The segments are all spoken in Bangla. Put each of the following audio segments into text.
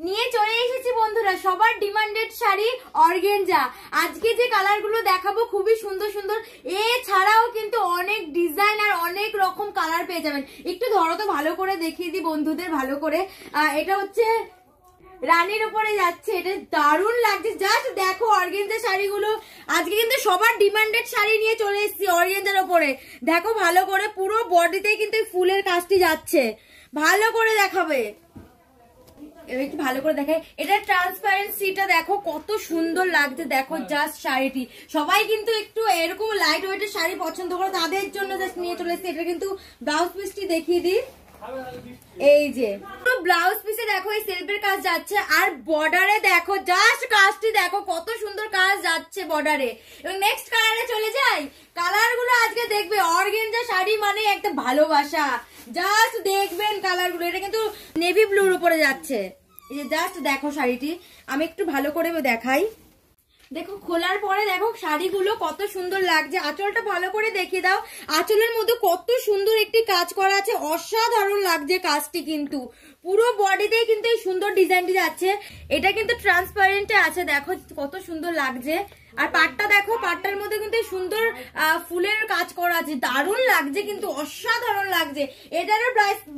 নিয়ে চলে এসেছি বন্ধুরা সবার ডিমান্ডেড শাড়ি অর্গানজা। আজকে যে কালার গুলো দেখাবো খুবই সুন্দর সুন্দর, এছাড়াও কিন্তু অনেক ডিজাইন আর অনেক রকম কালার পেয়ে যাবেন। একটু ধরো তো ভালো করে দেখিয়ে দিই বন্ধুদের ভালো করে। এটা হচ্ছে রানীর উপরে যাচ্ছে, এটা দারুণ লাগছে। জাস্ট দেখো অর্গানজা শাড়িগুলো, আজকে কিন্তু সবার ডিমান্ডেড শাড়ি নিয়ে চলে এসেছি অর্গানজার উপরে। দেখো ভালো করে, পুরো বডিতে কিন্তু ফুলের কাজটি যাচ্ছে, ভালো করে দেখাবে। একটু ভালো করে দেখাই, এটা ট্রান্সপারেন্সিটা দেখো কত সুন্দর লাগছে। দেখো জাস্ট শাড়িটি, সবাই কিন্তু একটু এরকম লাইট ওয়েটের শাড়ি পছন্দ করে, তাদের জন্য জাস্ট নিয়ে চলে এসেছি। এটা কিন্তু ব্লাউজ পিসটি দেখিয়ে দিই, এই যে ব্লাউজ পিসে দেখো এই সেলফের কাজ যাচ্ছে, আর বর্ডারে দেখো জাস্ট কাজটি দেখো কত সুন্দর কাজ যাচ্ছে বর্ডারে। এবং নেক্সট কালারে চলে যাই, কালার গুলো আজকে দেখবে। অর্গানজা শাড়ি মানে একটা ভালোবাসা, জাস্ট দেখবেন কালার গুলো। এটা কিন্তু নেভি ব্লুর উপরে যাচ্ছে, এই যে জাস্ট দেখো শাড়িটি, আমি একটু ভালো করে দেখাই। দেখো খোলার পরে দেখো শাড়িগুলো কত সুন্দর লাগছে। আঁচলটা ভালো করে দেখিয়ে দাও, আঁচলের মধ্যে কত সুন্দর একটি কাজ করা আছে, অসাধারণ লাগছে কাজটি। কিন্তু পুরো বডিতে কিন্তু এই সুন্দর ডিজাইনটি যাচ্ছে। এটা কিন্তু ট্রান্সপারেন্টে আছে, দেখো কত সুন্দর লাগছে। আর পাটটা দেখো, পাটটার মধ্যে কিন্তু সুন্দর ফুলের কাজ করা আছে, দারুণ লাগছে কিন্তু, অসাধারণ লাগছে। এটারও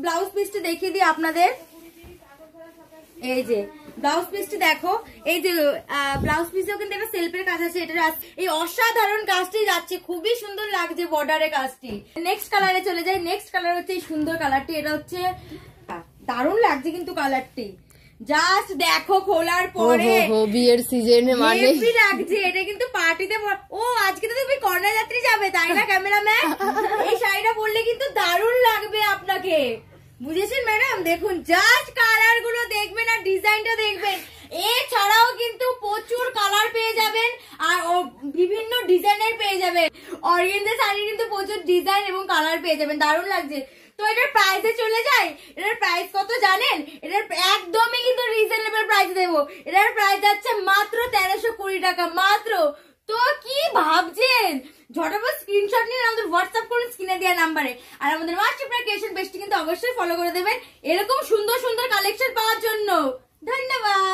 ব্লাউজ পিসটি দেখিয়ে দিই আপনাদের, এই যে ব্লাউজ পিসটি দেখো, এই যে ব্লাউজ পিসেও কিন্তু একটা সেলফের কাজ আছে। এটা এই অসাধারণ কাজটি যাচ্ছে, খুবই সুন্দর লাগছে বর্ডারের কাজটি। নেক্সট কালারে চলে যাই, নেক্সট কালার হচ্ছে এই সুন্দর কালারটি। এটা হচ্ছে দারুণ লাগছে কিন্তু কালারটি, জাস্ট দেখো খোলার পরে বিয়ের সিজনে মানে লাগছে। এটা কিন্তু পার্টিতে, ও আজকে তো তুমি কর্ণা যাত্রী যাবে তাই না ক্যামেরাম্যান? এই শাড়িটা পরলে কিন্তু দারুণ লাগবে আপনাকে, বুঝেছেন ম্যাডাম? দেখুন জাস্ট কালার গুলো দেখবেন আর ডিজাইনটা দেখবেন। এছাড়াও কিন্তু প্রচুর কালার পেয়ে যাবেন আর বিভিন্ন ডিজাইনের পেয়ে যাবেন। অর্গানজা শাড়ি কিন্তু প্রচুর ডিজাইন এবং কালার পেয়ে যাবেন, দারুণ লাগছে। তো এটার প্রাইসে চলে যায়, এটার প্রাইস কত জানেন? এটার একদমই কিন্তু রিজনেবল প্রাইস দেবো। এটার প্রাইস যাচ্ছে মাত্র 1320 টাকা মাত্র। তো কি ভাবছেন? ঝটপট স্ক্রিনশট নিয়ে আমাদের হোয়াটসঅ্যাপ করুন স্ক্রিনে দেওয়া নাম্বারে। আর আমাদের মাস্টার ক্রিয়েশন পেজটি কিন্তু অবশ্যই ফলো করে দেবেন এরকম সুন্দর সুন্দর কালেকশন পাওয়ার জন্য। ধন্যবাদ।